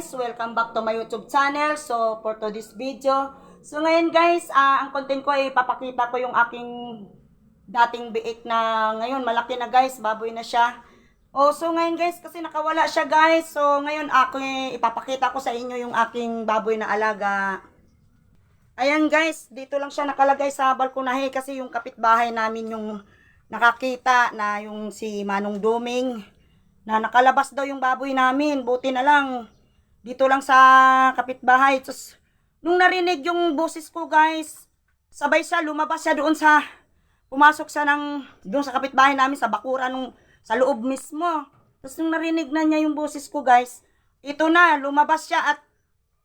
guys, welcome back to my YouTube channel. So for today's video, so ngayon guys, ang content ko ay papakita ko yung aking dating biik na ngayon malaki na guys, baboy na siya. So ngayon guys, kasi nakawala siya guys. So ngayon ako ipapakita ko sa inyo yung aking baboy na alaga. Ayan guys, dito lang siya nakalagay sa balkonahe kasi yung kapitbahay namin yung nakakita na yung si Manong Duming na nakalabas daw yung baboy namin. Buti na lang dito lang sa kapitbahay. Tapos nung narinig yung boses ko guys, sabay siya lumabas siya doon sa pumasok siya doon sa kapitbahay namin sa bakura sa loob mismo. Tapos nung narinig na niya yung boses ko guys, ito na lumabas siya at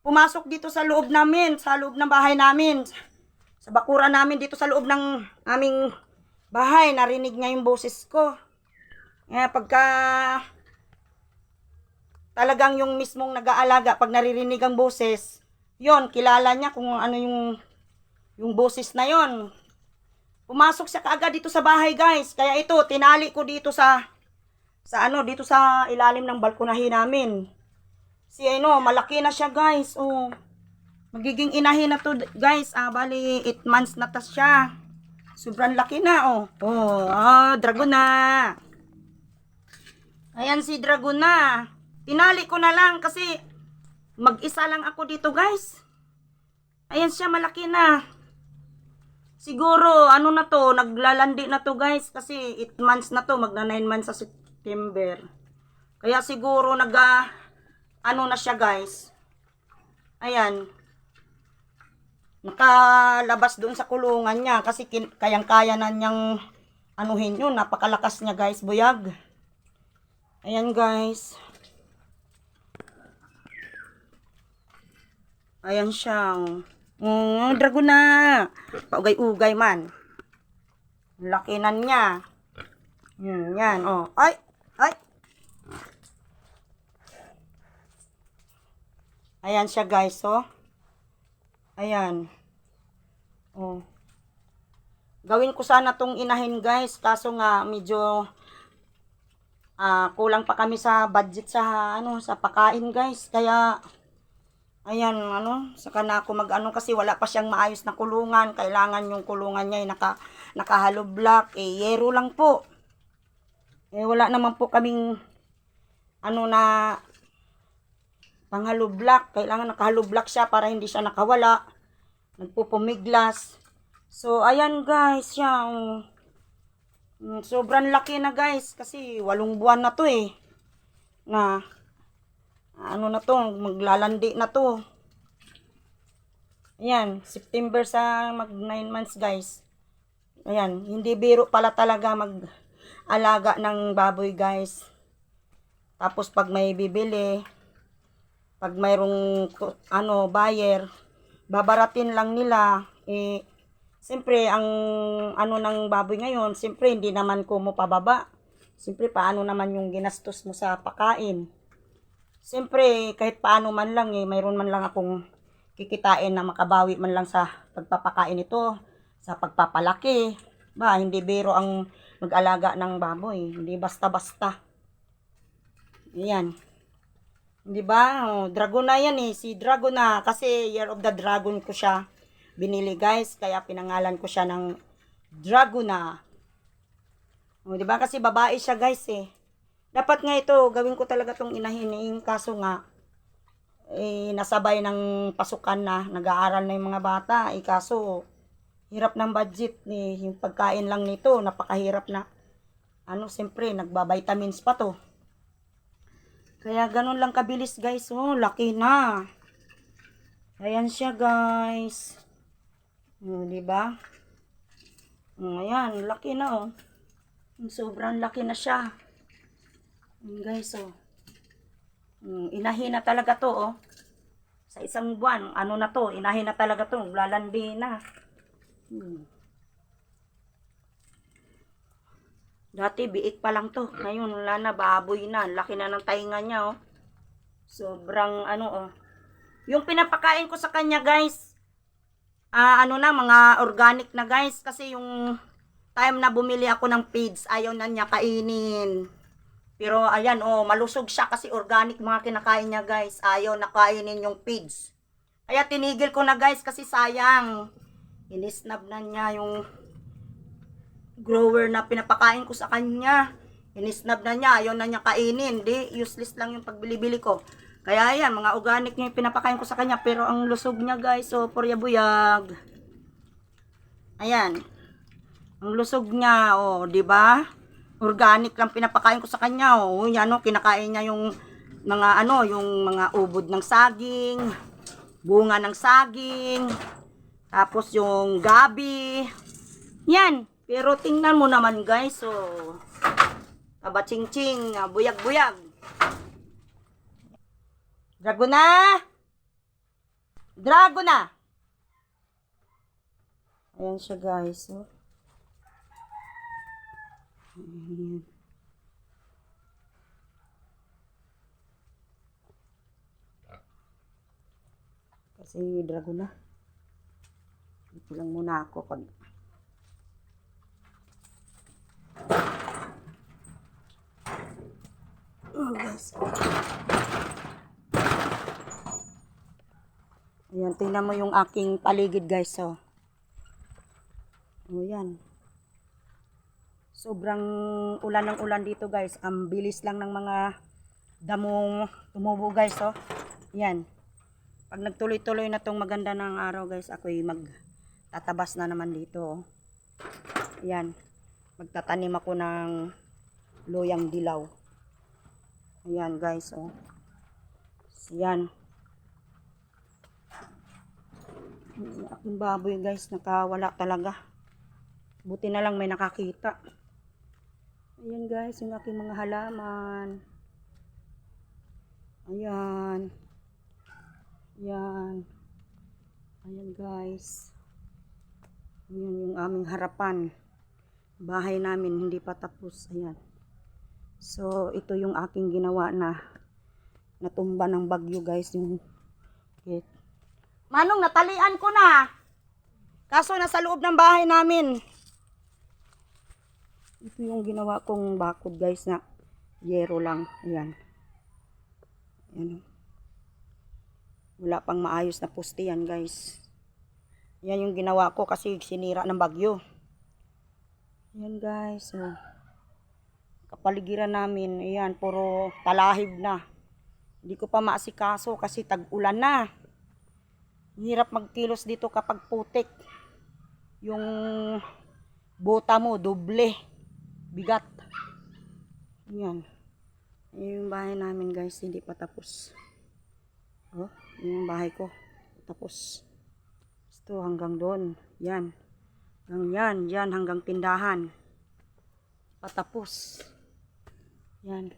pumasok dito sa loob namin, sa loob ng bahay namin. Sa bakura namin dito sa loob ng aming bahay, narinig niya yung boses ko. Pagka talagang yung mismong nag-aalaga, pag naririnig ang boses, yon kilala niya kung ano yung boses na yon. Pumasok siya kaagad dito sa bahay guys. Kaya ito, tinali ko dito dito sa ilalim ng balkonahe namin. Malaki na siya guys. Magiging inahin na to guys. Bali 8 months na ta siya. Sobrang laki na dragon na. Ayan si dragon na. Tinali ko na lang kasi mag-isa lang ako dito guys. Ayan siya, malaki na. Siguro na to, naglalandi na to guys kasi 8 months na to, magna 9 months sa September. Kaya siguro na siya guys. Ayan. Nakalabas doon sa kulungan niya kasi kayang-kaya na niyang anuhin yun. Napakalakas niya guys, buyag. Ayan guys. Ayan siya. Dragon na. Paugay-ugay man. Laki na niya. Yan. Ay. Ayan siya guys, Ayan. Gawin ko sana tong inahin guys. Kaso nga medyo kulang pa kami sa budget sa pakain guys. Kaya ayan saka na ako kasi wala pa siyang maayos na kulungan. Kailangan yung kulungan niya ay naka-hollow block. Yero lang po. Wala naman po kaming na pang hollow block. Kailangan naka-hollow block siya para hindi siya nakawala. Nagpupumiglas. So ayan guys siya. Sobrang laki na guys kasi 8 buwan na to na na to, maglalandi na to. Ayan, September sa mag 9 months guys. Ayan, hindi biro pala talaga mag-alaga ng baboy guys. Tapos pag may bibili, pag mayroong buyer, babaratin lang nila. Siyempre, ang ng baboy ngayon, siyempre, hindi naman ko mo pababa. Siyempre, paano naman yung ginastos mo sa pakain? Siyempre, kahit paano man lang, mayroon man lang akong kikitain na makabawi man lang sa pagpapakain ito, sa pagpapalaki. Hindi biro ang mag-alaga ng baboy. Hindi basta-basta. Ayan. Di ba? Dragon na yan Si Dragon na. Kasi Year of the Dragon ko siya binili guys, kaya pinangalan ko siya ng Dragona. Di ba kasi babae siya guys Dapat nga ito, gawin ko talaga tong inahin kaso nga nasabay ng pasukan na, nag-aaral na yung mga bata kaso hirap ng budget yung pagkain lang nito, napakahirap na siyempre, nagba-vitamins pa to. Kaya ganun lang kabilis guys. Laki na. Ayan siya guys. Diba? Ayan, laki na sobrang laki na siya. Guys, inahin na talaga to sa isang buwan, na to, inahin na talaga to, lalandi na. Dati biik pa lang to, ngayon wala na, baboy na, laki na ng tainga niya sobrang yung pinapakain ko sa kanya guys, mga organic na guys, kasi yung time na bumili ako ng feeds, ayaw na niya kainin. Pero ayan, oh, malusog siya kasi organic mga kinakain niya, guys. Ayaw na kainin yung feeds. Kaya tinigil ko na, guys, kasi sayang. Inisnab na niya yung grower na pinapakain ko sa kanya. Inisnab na niya, ayaw na niya kainin. Di, useless lang yung pagbili-bili ko. Kaya ayan, mga organic niya yung pinapakain ko sa kanya. Pero ang lusog niya, guys, oh, purya-buyag. Ayan. Ang lusog niya, oh, di ba? Organic lang pinapakain ko sa kanya, oh. Yan, oh, kinakain niya yung mga ano, yung mga ubod ng saging, bunga ng saging, tapos yung gabi. Yan. Pero tingnan mo naman, guys, oh. Aba-ching-ching, buyag-buyag. Dragona! Dragona! Ayan siya, guys, oh. Ayan. Kasi dragon na. Dito lang muna ako pag oh, guys. Ayan, tingnan mo yung aking paligid, guys, oh. Oh, yan. Sobrang ulan ng ulan dito, guys. Ang bilis lang ng mga damong tumubo, guys, oh. Yan. Pag nagtuloy-tuloy na tong maganda ng araw, guys, ako'y magtatabas na naman dito, oh. Yan. Magtatanim ako ng loyang dilaw. Ayan, guys, oh. Yan. Yung aking baboy, guys, nakawala talaga. Buti na lang may nakakita. Ayan, guys, yung aking mga halaman. Ayan. Ayan. Ayan, guys. Ayan yung aming harapan. Bahay namin, hindi pa tapos. Ayan. So, ito yung aking ginawa na natumba ng bagyo, guys. Yung okay. Manong, natalian ko na. Kaso nasa loob ng bahay namin. Ito yung ginawa kong bakod, guys, na yero lang. Ayan. Ayan. Wala pang maayos na poste yan, guys. Yan yung ginawa ko kasi sinira ng bagyo. Ayan, guys. Oh. Kapaligiran namin. Ayan, puro talahib na. Hindi ko pa maasikaso kasi tag-ulan na. Hirap magkilos dito kapag putik. Yung bota mo, doble. Bigat. Ayan. Ayan yung bahay namin, guys. Hindi pa tapos. Oh, yung bahay ko. Tapos. Ito hanggang doon. Yan. Hanggang yan. Yan hanggang tindahan. Patapos. Yan.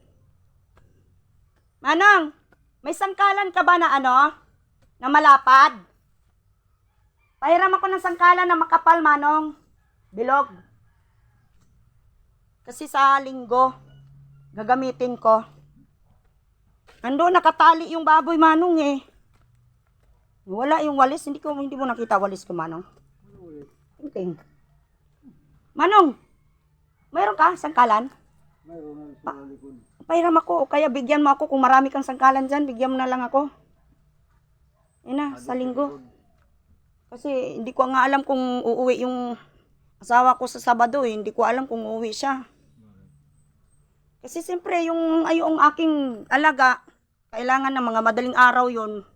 Manong, may sangkalan ka ba na ano? Na malapad? Pahiram ako ng sangkalan na makapal, Manong. Bilog. Kasi sa linggo, gagamitin ko. Ando, nakatali yung baboy, Manong, eh. Wala yung walis. Hindi mo nakita walis ko, Manong. Tingting. Manong, mayroon ka sangkalan? Mayroon sa likod. Pahiram ako. O kaya bigyan mo ako. Kung marami kang sangkalan dyan, bigyan mo na lang ako. Yan na, sa linggo. Kasi hindi ko nga alam kung uuwi yung asawa ko sa Sabado, eh. Hindi ko alam kung uuwi siya. Kasi siyempre, yung aking alaga, kailangan ng mga madaling araw yon.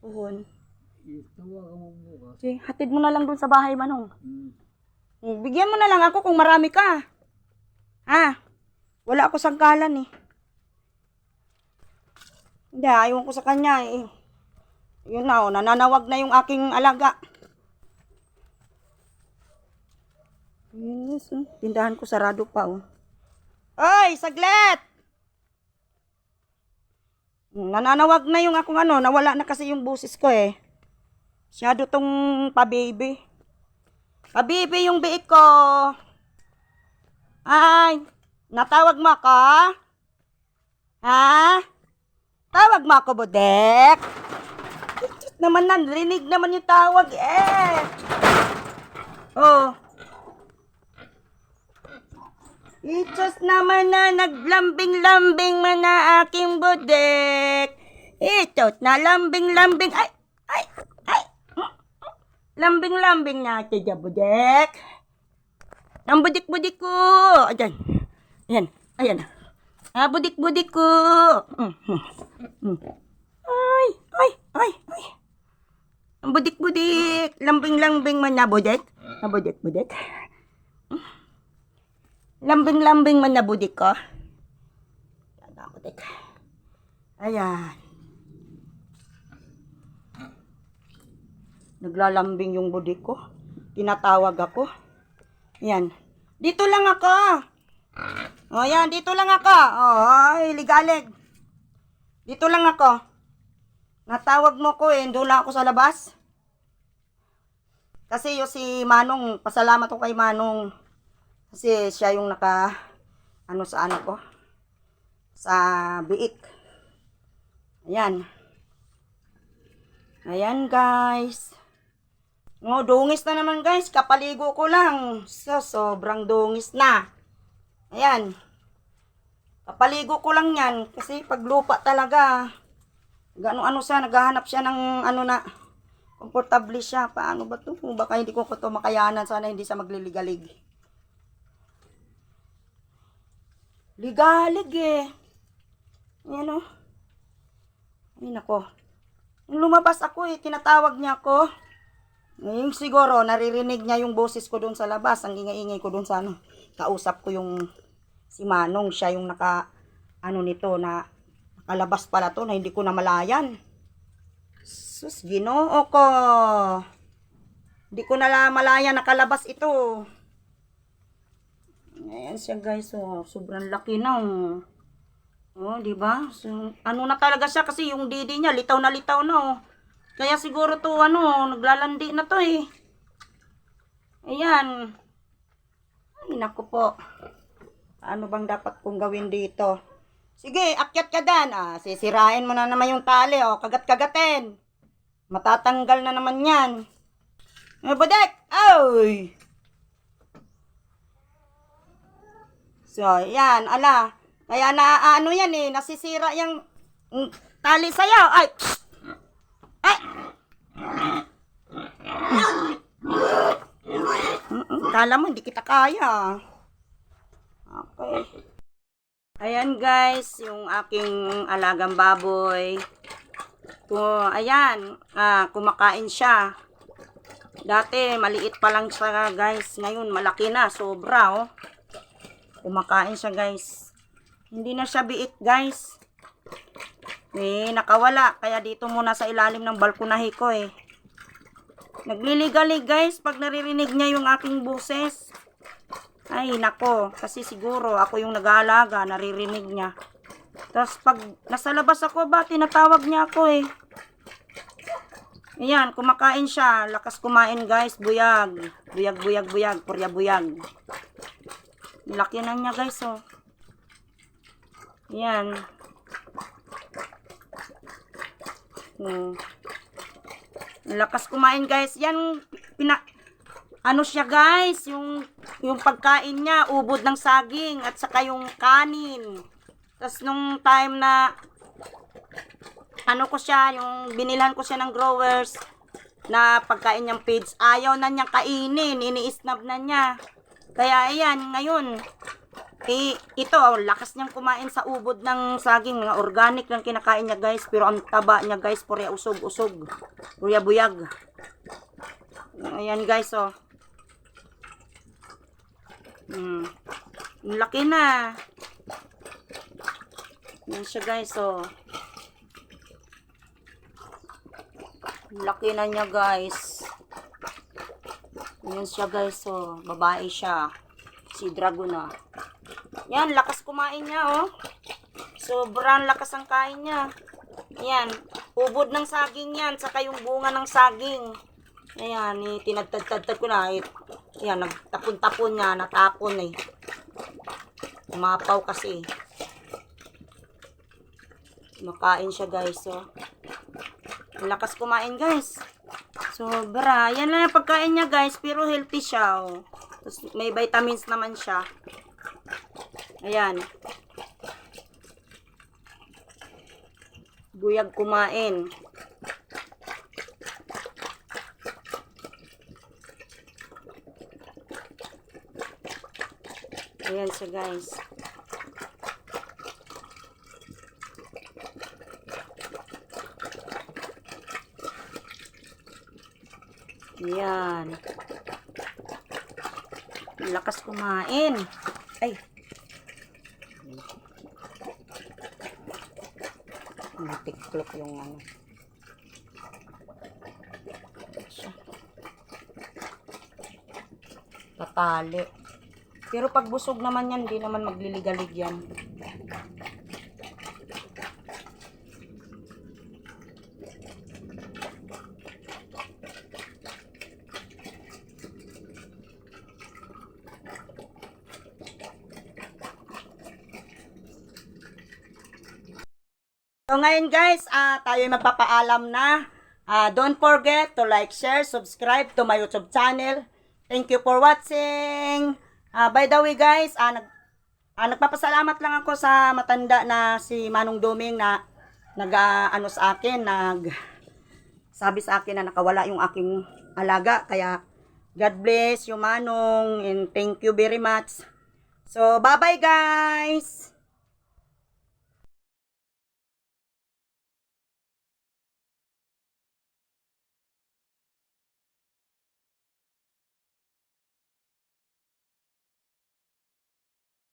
Puhon. Tawagan mo bukas. Okay, hatid mo na lang dun sa bahay, Manong. Bigyan mo na lang ako kung marami ka. Ha? Wala ako sangkalan, eh. Hindi, ayaw ko sa kanya, eh. Yun na, oh, nananawag na yung aking alaga. Yes, oh. Tindahan ko sarado pa, oh. Oy, saglit! Nananawag na yung akong ano, nawala na kasi yung busis ko, eh. Masyado tong pa-baby. Pa-baby yung biik ko. Ay, natawag mo ako? Ha? Tawag mo ako, Budek? Naman na, rinig naman yung tawag, eh. Oh. Itos naman na naglambing-lambing man na aking budik. Itos na lambing-lambing. Ay, ay, ay. Lambing-lambing na aking budik. Ang budik-budik ko. Ayan. Ayan. Ayan. Budik-budik ko. Ay, ay, ay, ay. Ang budik-budik. Lambing-lambing man na budik. Budik-budik. Lambing-lambing man na budik ko. Ayan, budik. Ayan. Naglalambing yung budik ko. Tinatawag ako. Ayan. Dito lang ako. O, yan. Dito lang ako. O, ay, ligalig. Dito lang ako. Natawag mo ko eh. Doon lang ako sa labas. Kasi yung si Manong, pasalamat ko kay Manong. Kasi siya yung sa ano ko. Sa biik. Ayan. Ayan, guys. Oh, dungis na naman, guys. Kapaligo ko lang. Sobrang dungis na. Ayan. Kapaligo ko lang yan. Kasi pag lupa talaga, gano-ano siya, naghahanap siya ng komportable siya. Paano ba to? Baka hindi ko to makayanan. Sana hindi siya magliligalig. Ligalig eh. Ayan o. Ay nako. Nung lumabas ako eh, tinatawag niya ako. Ngayon siguro, naririnig niya yung boses ko doon sa labas. Ang ingay-ingay ko doon sa kausap ko yung si Manong. Siya yung nito na nakalabas pala to na hindi ko namalayan. Sus, Ginoo ko. Hindi ko namalayan nakalabas ito. Ayan siya, guys. Oh, sobrang laki na. Oh, di ba? So, na talaga siya kasi yung didi niya litaw na oh. Kaya siguro to naglalandi na to eh. Ayan. Ay, naku po. Ano bang dapat kong gawin dito? Sige, akyat ka dan. Sisirain mo na naman yung tali, kagat-kagatin. Matatanggal na naman yan. Budek! Ay! So, yan, ala. Kaya yan eh, nasisira yung tali sa'yo. Ay! Ay! Kala mo, hindi kita kaya. Okay. Ayan guys, yung aking alagang baboy. Ayan, kumakain siya. Dati, maliit pa lang siya guys. Ngayon, malaki na, sobra Kumakain siya guys. Hindi na siya biit guys. Nakawala. Kaya dito muna sa ilalim ng balkonahe ko Nagliligalig guys pag naririnig niya yung aking boses. Ay nako. Kasi siguro ako yung nag-aalaga. Naririnig niya. Tapos pag nasa labas ako ba, tinatawag niya ako Ayan, kumakain siya. Lakas kumain guys. Buyag. Buyag, buyag, buyag. Purya buyag. Laki na niya guys Ayan. Lakas kumain guys. Yan siya guys, yung pagkain niya, ubod ng saging at saka yung kanin. Tapos nung time na yung binilhan ko siya ng growers na pagkain niyang feeds, ayaw na niyang kainin, ini-snap na niya. Kaya ayan, ngayon ito, lakas niyang kumain sa ubod ng saging. Mga organic lang kinakain niya guys. Pero ang taba niya guys, purya usog-usog. Purya buyag. Ayan guys laki na. Ayan siya guys laki na niya guys. Ayan siya guys babae siya. Si Dragon Yan, lakas kumain niya Sobrang lakas ang kain niya. Yan, ubod ng saging yan, saka yung bunga ng saging. Ayan, tinagtad-tad ko na. Yan, nagtapon-tapon niya, natapon Umapaw kasi. Makain siya guys lakas kumain guys. Sobra. Yan lang yung pagkain niya guys, pero healthy siya Tapos may vitamins naman siya. Ayan. Buyag kumain. Ayan siya guys. Ayan. Ang lakas kumain. Ay. Natiklop yung ano. Tatali. Pero pag busog naman yan, di naman magliligalig yan. So ngayon guys, tayo magpapaalam na. Don't forget to like, share, subscribe to my YouTube channel. Thank you for watching. By the way guys, nagpapasalamat lang ako sa matanda na si Manong Doming na ano sa akin, sabi sa akin na nakawala yung aking alaga. Kaya God bless you Manong and thank you very much. So bye bye guys.